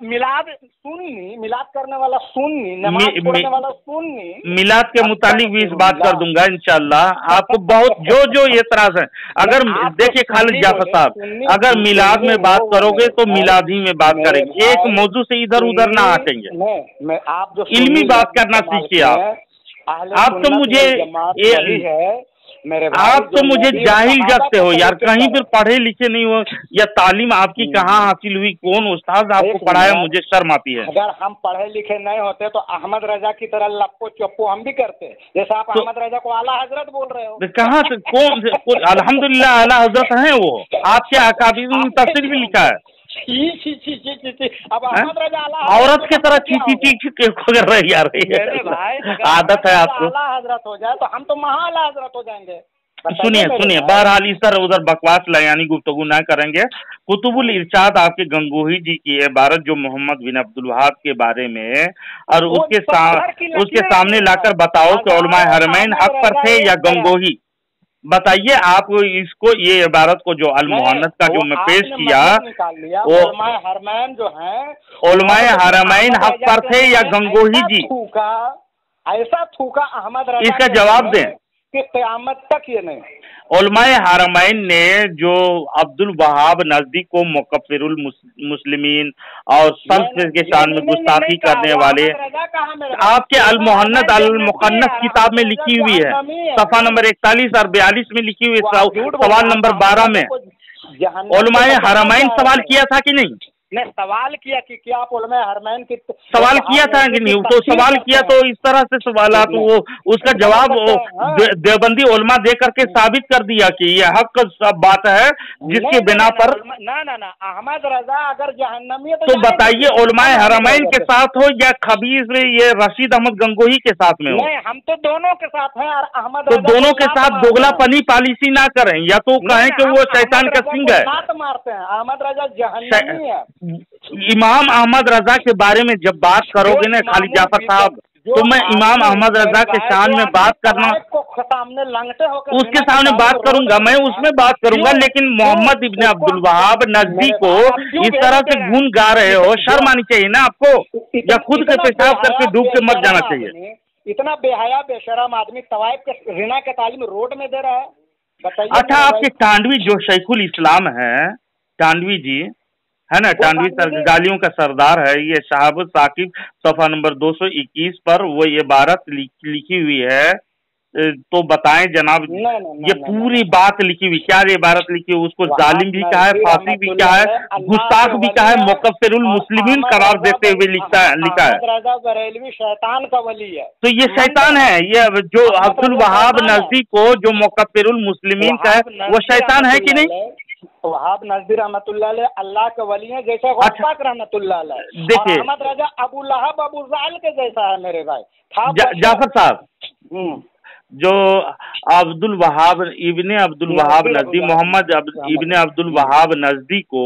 S2: मिलाद सुन्नी, मिलाद करने वाला सुन्नी, नमाज पढ़ने वाला सुन्नी।
S1: मिलाद के मुतालिक भी इस बात कर दूंगा इंशाल्लाह। आपको बहुत जो एतराज है, अगर देखिए खालिद जाफर साहब, अगर मिलाद में बात करोगे तो मिलाद ही में बात करेंगे, एक मौजू से इधर उधर ना हटेंगे।
S2: आप जो
S1: इल्मी बात करना सीखिए आप तो मुझे आप तो मुझे जाहिल जगते हो यार, कहीं पर पढ़े लिखे नहीं हो या तालीम आपकी कहाँ हासिल हुई, कौन उस्ताद आपको पढ़ाया, मुझे शर्म आती है।
S2: अगर हम पढ़े लिखे नहीं होते तो अहमद रजा की तरह लप्पो चप्पो हम भी करते, जैसा आप अहमद रजा को आला हजरत बोल रहे हो।
S1: कहाँ से कौन? अल्हम्दुलिल्लाह आला हजरत हैं वो, आपके अकाबिर में तफसीर भी लिखा है।
S2: अब अहमद रजा
S1: औरत की तरह चीची कर रहे यार, आदत है आपको।
S2: आला हजरत हो जाए तो हम तो महा आला हजरत हो जाएंगे।
S1: सुनिए बहरहाल इधर उधर बकवास यानी गुफ्तगू ना करेंगे। कुतुबुल इरशाद आपके गंगोही जी की इबारत जो मोहम्मद बिन अब्दुल वहाब के बारे में, और उसके सामने लाकर बताओ कि उलमाए हरमैन हक पर थे या गंगोही। बताइए आप इसको, ये इबारत को जो अल मुहन्नस का जो मैं पेश किया, वो
S2: उलमाए हरमैन जो है,
S1: उलमाए हरमैन हक पर थे या गंगोही जी?
S2: ऐसा थूका अहमद रजा,
S1: इसका जवाब दें
S2: कि क़यामत तक ये नहीं।
S1: उलमाए हरमैन ने जो अब्दुल वहाब नजदी को मुकफ्फिरुल मुस्लिमीन और सल्फ के शान में गुस्ताखी करने वाले, आपके अल मुहन्नस अल मुक़न्नस किताब में लिखी हुई है, सफ़ा नंबर 41 और 42 में लिखी हुई, सवाल नंबर 12 में उलमाए हरमैन सवाल किया था कि नहीं?
S2: ने सवाल किया कि क्या आप उलमाए हरमैन की
S1: सवाल किया था कि नहीं? तो सवाल किया तो इस तरह से सवाल तो वो उसका जवाब देवबंदी उलमा दे करके साबित कर दिया कि ये हक सब बात है जिसके बिना पर
S2: ना अहमद रजा अगर जहन्नमी है
S1: तो बताइए उलमाए हरमैन के साथ हो या खबीस में ये रशीद अहमद गंगोही के साथ में हो?
S2: नहीं, हम तो दोनों के साथ हैं। और अहमद
S1: तो दोनों के साथ दोगलापनी पॉलिसी ना करें, या तो कहें कि वो शैतान का सिंह है।
S2: मारते हैं अहमद रजा जहन्नमी है।
S1: इमाम अहमद रजा के बारे में जब बात करोगे ना खालिद जाफर साहब, तो मैं इमाम अहमद रजा के शान में बात करना, उसके सामने बात करूंगा, मैं उसमें बात करूंगा, लेकिन मोहम्मद इब्न अब्दुल वहाब नजदी को इस तरह से गुण गा रहे हो, शर्म आनी चाहिए ना आपको, या खुद के पेशाब करके डूब के मर जाना चाहिए।
S2: इतना बेहया बेशरम आदमी तवाइफ के रिना के तालीम रोड में दे रहा है, बताइए।
S1: अच्छा आपके टांडवी जो शैखुल इस्लाम है, टांडवी जी है ना, टांडवी गालियों का सरदार है, ये शाहब साकिब सफ़ा नंबर 221 पर वो ये इबारत लिखी हुई है, तो बताएं जनाब। ये पूरी बात लिखी हुई, क्या ये इबारत लिखी हुई? उसको जालिम भी कहा है, फासी भी कहा है, गुस्ताख भी कहा है, मुकफ्फिरुल मुस्लिमीन करार देते हुए लिखा है।
S2: बरेलवी शैतान का वली है,
S1: तो ये शैतान है, ये जो अब्दुल वहाब नजदी को जो मुकफ्फिरुल मुस्लिमीन का है वो शैतान है कि नहीं?
S2: वहाब नजदी रहमतुल्लाह अलैह अल्लाह के वली है, जैसे गौस रहमतुल्लाह अलैह।
S1: देखिए
S2: अहमद रजा अबू लहब अबू जाल के जैसा है मेरे भाई।
S1: जाफर साहब, जो अब्दुल वहाब इब्ने अब्दुल वहाब नजदी, मोहम्मद इब्ने अब्दुल वहाब नजदी को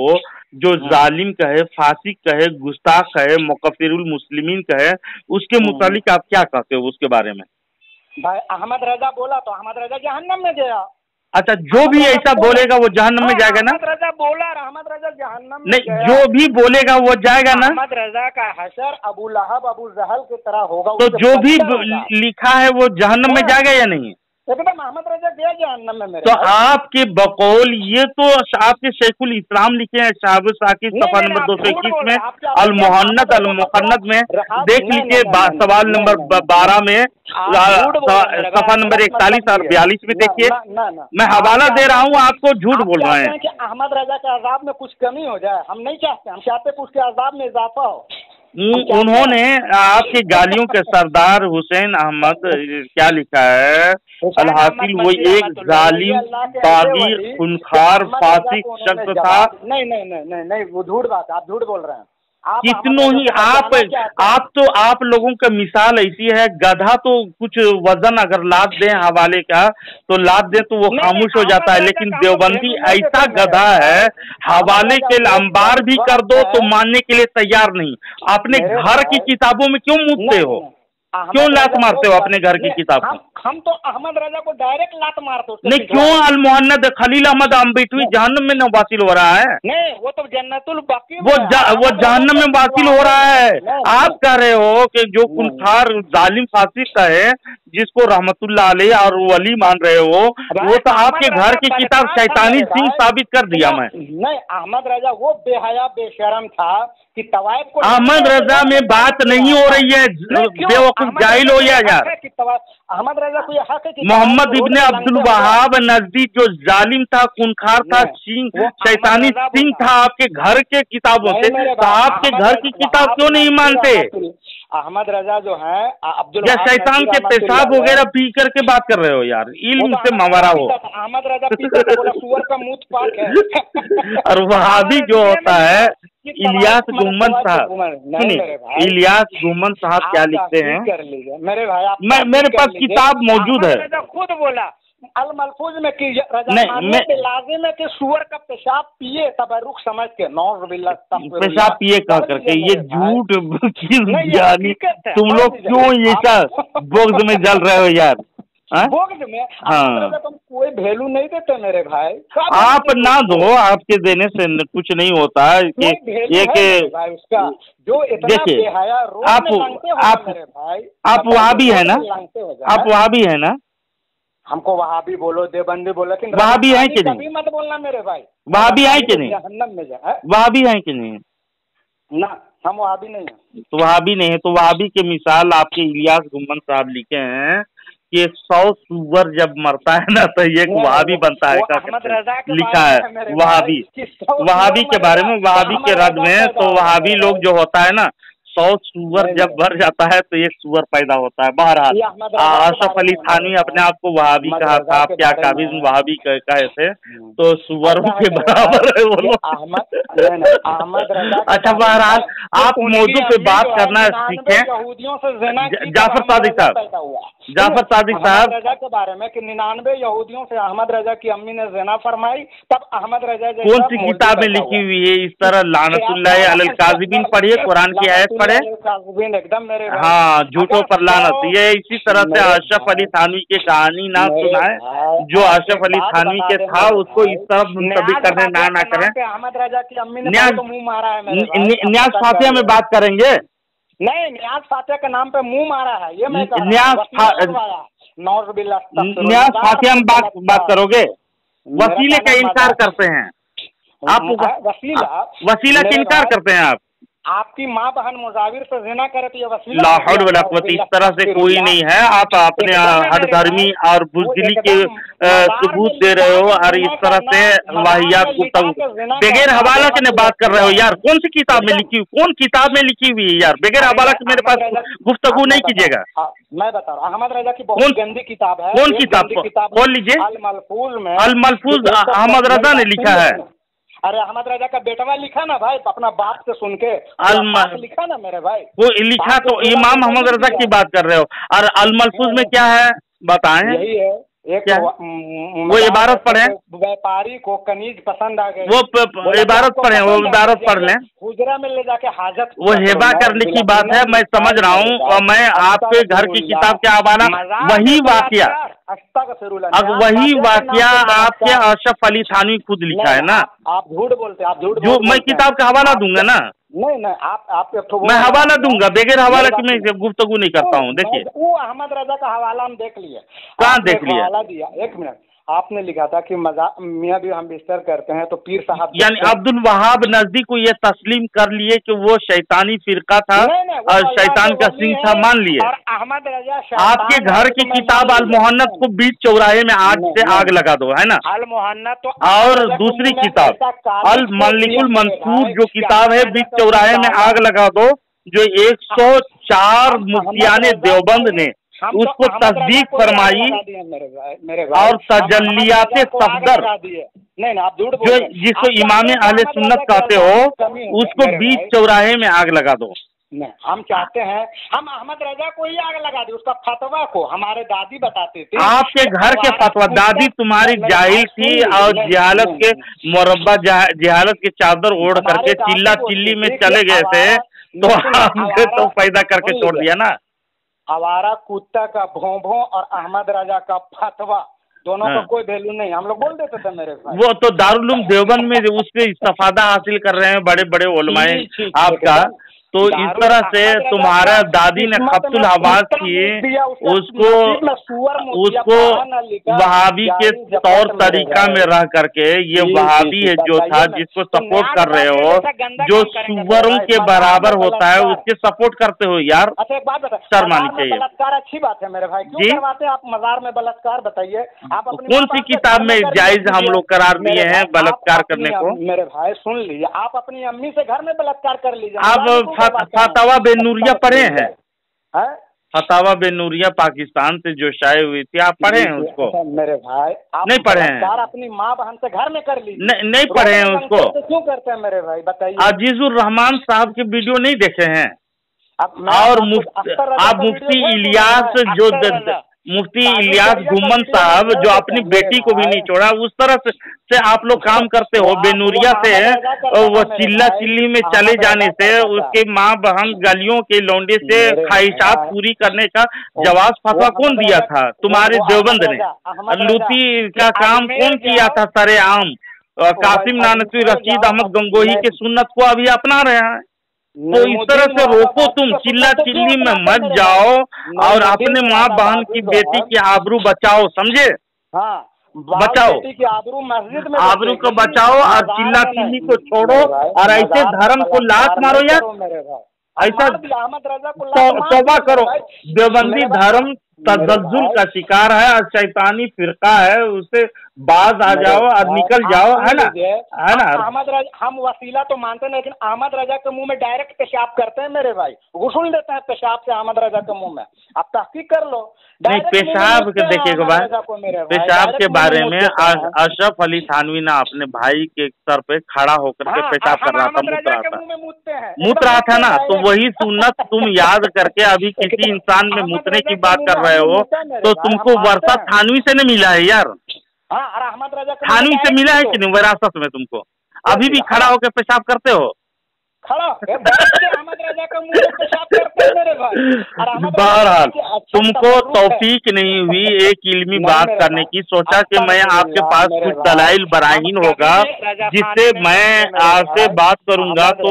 S1: जो जालिम कहे, फासिक कहे, गुस्ताख कहे, मुकफ्फिरुल मुस्लिमीन कहे, उसके मुतालिक आप क्या कहते हो उसके बारे में?
S2: भाई अहमद रजा बोला तो अहमद रजा जहन्नम में गया।
S1: अच्छा, जो भी ऐसा बोलेगा वो जहन्नम में जाएगा ना?
S2: अहमद रजा बोला, अहमद रजा जहन्नम में
S1: नहीं,
S2: गया।
S1: जो भी बोलेगा वो जाएगा ना?
S2: अहमद रजा का हशर अबू लहब अबू जहल की तरह होगा।
S1: तो जो भी लिखा है वो जहन्नम में जाएगा या नहीं?
S2: एकदम अहमद रजा गया जहन्नम में मेरे।
S1: तो आपके बकौल ये तो आपके शेखुल इस्लाम लिखे हैं शाहब साकिब सफा नंबर 221 में, अल मुहन्नद अल मुकन्नद में देख लीजिए, सवाल नंबर 12 में, सफा नंबर 41 और 42 में देखिए। मैं हवाला दे रहा हूँ, आपको झूठ बोल रहे हैं
S2: कि अहमद रजा के अजाब में कुछ कमी हो जाए। हम नहीं चाहते, हम चाहते कि उसके अजाब में इजाफा हो।
S1: उन्होंने आपकी गालियों के सरदार हुसैन अहमद क्या लिखा है? अलहासिल वो एक जालिम, बागी, खूनखार, फासिक शख्स था।
S2: नहीं, वो झूठ बात है, आप झूठ बोल रहे हैं।
S1: कितनों ही आप लोगों का मिसाल ऐसी है, गधा तो कुछ वजन अगर लाद दें हवाले का तो लाद दें तो वो खामोश हो जाता है, लेकिन देवबंदी ऐसा गधा है, हवाले के अंबार भी कर दो तो मानने के लिए तैयार नहीं। अपने घर की किताबों में क्यों मुझते हो? क्यों लात मारते हो अपने घर की किताब को?
S2: हम तो अहमद रजा को डायरेक्ट लात मारते हो।
S1: नहीं, क्यों अल मोहम्मद खलील अहमद अम्बिटवी जहन्नम में न वासिल हो रहा है?
S2: नहीं, वो तो जन्नतुल बाकी
S1: वो जहन्नम में वासिल हो रहा है। आप कह रहे हो कि जो खूनखार जालिम फासिक का है, जिसको रहमतुल्लाह अलैह और वली मान रहे हो, वो तो आपके घर की किताब शैतानी सिंह साबित कर दिया मैं।
S2: नहीं, अहमद रजा वो बेहया बेशरम था कि तवाइफ को।
S1: अहमद रजा में बात नहीं हो रही है, बेवकूफ जाहिल हो या यार।
S2: अहमद रजा को यह हक है कि
S1: मोहम्मद इब्ने अब्दुल वहाब नजदी जो जालिम था, खूनखार था, शैतानी सिंह था आपके घर के किताबों से, तो आपके घर की किताब क्यों नहीं मानते?
S2: अहमद रजा जो है
S1: या शैतान के पेशाब वगैरह पी करके बात कर रहे हो यार, इल्म से मवारा हो।
S2: अहमद रजा पी करके बोला सुअर का मुंह पाक है।
S1: और वहाबी जो होता है इलियास गुम्मन साहब, सुनिए इलियास गुम्मन साहब क्या लिखते हैं?
S2: मेरे भाई
S1: मेरे पास किताब मौजूद है।
S2: खुद बोला अल मलफूज में कि लाजिम है कि सुअर का पेशाब पिए तबरुक समझ के,
S1: पेशाब पिए कह करके, ये झूठ जानी। तुम लोग क्यों ये बोग्ज में जल रहे हो यार?
S2: बोग्ज में? हाँ, तुम कोई वैल्यू नहीं देते मेरे भाई।
S1: आप ना दो, आपके देने से कुछ नहीं होता है। ये
S2: उसका जो इतना बेहया
S1: आप वहाँ भी है ना? आप वहाँ भी है ना?
S2: हमको वहाँ भी बोलो, देवबंदी बोलो, लेकिन
S1: वहाँ भी है कि नहीं?
S2: कभी मत बोलना मेरे भाई।
S1: वहाँ भी है कि नहीं?
S2: जहन्नम में जाए।
S1: वहाँ भी है कि नहीं?
S2: ना, हम वहाँ भी नहीं है।
S1: तो वहाँ भी नहीं है, तो वहाँ भी के मिसाल आपके इलियास गुम्मन साहब लिखे हैं कि 100 सुअर जब मरता है ना तो एक वहाबी बनता है। लिखा है वहाबी के बारे में, वहाबी के रद में। तो वहाबी लोग जो होता है ना, 100 सुअर जब भर जाता है तो एक सुअर पैदा होता है। बहरहाल आशफ अली थानवी अपने आप को वहाबी कहा था, आप क्या काबिज वहाबी कहे थे, तो सुअरों के बराबर है वो लोग। अच्छा, बहरहाल आप मौजू पे बात करना सीखें। जाफर सादिक साहब
S2: के बारे में कि 99 यहूदियों से अहमद रजा की अम्मी ने ज़िना फरमाई, तब अहमद रजा
S1: कौन सी किताब में लिखी हुई है इस तरह? लानतुल्लाह अलल काज़िबीन पढ़िए, कुरान की आयत पढ़े।
S2: एकदम मेरे
S1: हाँ, झूठों पर लानत। ये इसी तरह से अशरफ अली थानवी की कहानी ना सुनाए, जो अशरफ अली थानवी के था उसको इस तरह मुंतबी करने ना करें।
S2: अहमद रजा की अम्मी ने मुंह मारा है।
S1: न्याज फातिहा में बात करेंगे?
S2: नहीं, न्याज फातिहा के नाम पे मुंह मारा है, ये मैं
S1: न्याज फातिहा में बात करोगे? वसीले का इनकार करते हैं आप, वसीला का इनकार करते हैं आप।
S2: आपकी माँ बहन मुजाविर से ज़िना करे तो ये वसीला?
S1: ला हौल वला कुव्वत, इस तरह से कोई नहीं है। आप अपने हर धर्मी और बुज़दिली के सबूत दे रहे हो और इस तरह से वाहियात गुफ्तगू बगैर हवाला के बात कर रहे हो यार। कौन सी किताब में लिखी हुई, कौन किताब में लिखी हुई है यार? बगैर हवाला के मेरे पास गुफ्तगू नहीं कीजिएगा।
S2: मैं बता रहा हूँ, अहमद रजा की बहुत गंदी किताब है।
S1: कौन किताब? बोल लीजिए।
S2: अल मलफूज में,
S1: अल मलफूज अहमद रजा ने लिखा है।
S2: अरे अहमद रजा का बेटवा लिखा ना भाई, अपना बाप से सुन के लिखा ना मेरे भाई।
S1: वो लिखा तो इमाम अहमद रजा की बात कर रहे हो, और अल मलफूज में क्या है बताएं?
S2: यही है, एक
S1: क्या? वो इबारत पढ़े,
S2: व्यापारी को कनीज पसंद आ गई,
S1: वो इबारत पढ़े, वो इबारत पढ़ लें।
S2: हुजरा में ले जाके हाजत,
S1: वो हेबा करने की बात है, मैं समझ रहा हूँ। और मैं आपके घर की किताब के हवाला वही वाकया, अब वही वाकया आपके अशरफ अली थानवी खुद लिखा है ना।
S2: आप झूठ बोलते हैं, आप झूठ
S1: जो मैं किताब का हवाला दूंगा ना,
S2: नहीं नहीं, आप
S1: मैं हवाला दूंगा, बगैर हवाला की मैं गुफ्तगू नहीं करता हूँ। देखिए
S2: वो अहमद रजा का हवाला हम देख लिए,
S1: कहाँ देख लिया?
S2: हवाला दिया, एक मिनट, आपने लिखा था कि मियाँ भी हम बिस्तर करते हैं तो पीर साहब,
S1: यानी अब्दुल वहाब नजदी को ये तस्लीम कर लिए कि वो शैतानी फिरका था और शैतान का सिंह था, मान लिए।
S2: और अहमद रजा
S1: आपके घर की किताब अल मोहन्नत को बीच चौराहे में आग से आग लगा दो, है ना।
S2: अल मोहन्नत तो,
S1: और दूसरी किताब अल मलिकुल मंसूर जो किताब है, बीच चौराहे में आग लगा दो, जो 104 मुफ्तियाने देवबंद ने उसको तस्दीक फरमाई और तजल्लियाते सफदर,
S2: नहीं आप झूठ
S1: जो जिसको इमाम अहले सुन्नत कहते हो, उसको बीच चौराहे में आग लगा दो।
S2: नहीं, हम चाहते हैं हम अहमद रजा को ही आग लगा दी, उसका फतवा को हमारे दादी बताती थी।
S1: आपके घर के फतवा, दादी तुम्हारी जाहिल थी और जहालत के मुरब्बा जहालत की चादर ओढ़ करके चिल्ला चिल्ली में चले गए थे, तो हमसे तो पैदा करके छोड़ दिया ना।
S2: आवारा कुत्ता का भों और अहमद रजा का फतवा, दोनों का कोई वैल्यू नहीं, हम लोग बोल देते थे मेरे भाई।
S1: वो तो दारुल उलूम देवबंद में उससे इस्तेफादा हासिल कर रहे हैं बड़े बड़े उलमाए आपका। तो इस तरह से तुम्हारा दादी ने खप्तुल हवास की, उसको वहाबी के तौर तरीका में रह करके, ये वहाबी है जो था जिसको सपोर्ट कर रहे हो, जो सुअरों के बराबर होता है, उसके सपोर्ट करते हो यार।
S2: अच्छा एक बात बताइए,
S1: शर्म आनी चाहिए।
S2: बलात्कार अच्छी बात है मेरे भाई, क्यों करवाते हैं आप मजार में बलात्कार, बताइए आप।
S1: कौन सी किताब में जायज हम लोग करार दिए हैं बलात्कार करने को?
S2: मेरे भाई सुन लीजिए, आप अपनी अम्मी से घर में बलात्कार कर लीजिए।
S1: आप फतावा बेनूरिया पढ़े हैं? फतावा बेनूरिया पाकिस्तान से जो शाये हुई थी, आप पढ़े हैं उसको?
S2: मेरे भाई आप
S1: नहीं पढ़े हैं?
S2: अपनी माँ बहन से घर में कर लीजिए।
S1: नहीं पढ़े हैं उसको?
S2: तो क्यों करते हैं मेरे भाई, बताइए।
S1: अजीजुर रहमान साहब की वीडियो नहीं देखे हैं? और आप मुफ्ती इलियास, जो मुफ्ती इलियास घुमन साहब, जो अपनी बेटी को भी नहीं छोड़ा, उस तरह से आप लोग काम करते हो। बेनूरिया से वो चिल्ला चिल्ली में चले जाने से उसके माँ बहन गलियों के लौंडे से ख्वाहिशात पूरी करने का जवाब फतवा कौन दिया था? तुम्हारे देवबंद ने। लूटी का काम कौन किया था सरेआम? कासिम नानवी, रशीद अहमद गंगोही के सुन्नत को अभी अपना रहे हैं। तो इस तरह से रोको, तुम चिल्ला चिल्ली में मत जाओ और अपने माँ बहन की बेटी की आबरू बचाओ, समझे?
S2: हाँ,
S1: बचाओ,
S2: आबरू मस्जिद में,
S1: आबरू को बचाओ और चिल्ला चिल्ली को छोड़ो और ऐसे धर्म को लात मारो यार। ऐसा तौबा करो। देवबंदी धर्म तजज्जुल का शिकार है और शैतानी फिरका है, उससे बाज आ जाओ और निकल जाओ, है ना, है ना।
S2: अहमद रजा हम वसीला तो मानते नहीं, लेकिन अहमद रजा के मुंह में डायरेक्ट पेशाब करते हैं मेरे भाई, गुस्ल देते हैं पेशाब से अहमद रजा के मुंह में। आप तहकीक कर लो।
S1: नहीं, पेशाब के देखिएगा, पेशाब के बारे में अशरफ अली थानवी ने अपने भाई के सर पे खड़ा होकर के पेशाब कर रहा था, मुत रहा था ना। तो वही सुन्नत तुम याद करके अभी किसी इंसान में मुतने की बात कर रहे हो, तो तुमको वर्षा थानवी से नहीं मिला है यार? थानवी से मिला है कि नहीं विरासत में? तुमको अभी भी खड़ा होकर पेशाब करते हो? बहरहाल तुमको तौफीक नहीं हुई एक इल्मी बात करने की। सोचा कि मैं आपके पास कुछ दलाइल बराहीन होगा जिससे मैं आपसे बात करूंगा, तो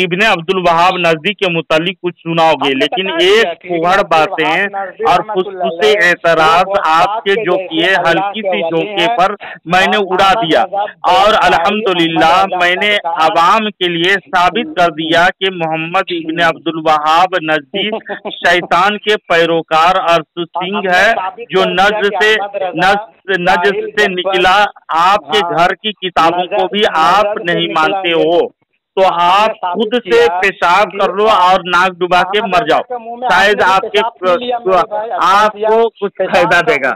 S1: इब्ने अब्दुल वहाब नजदी के मुतालिक कुछ सुनाओगे, लेकिन एक फुहड़ बातें और फुसफुसे एतराज आपके जो किए हल्की सी झोंके पर मैंने उड़ा दिया। और अल्हम्दुलिल्लाह मैंने अवाम के लिए साबित कर दिया कि मोहम्मद इब्ने अब्दुल वहाब नजदी शैतान के पैरोकार और सिंह है, जो नज्द से निकला। आपके घर की किताबों को भी आप नहीं मानते हो, तो आप खुद से पेशाब कर लो और नाक डुबा के मर जाओ, शायद आपको कुछ फायदा देगा।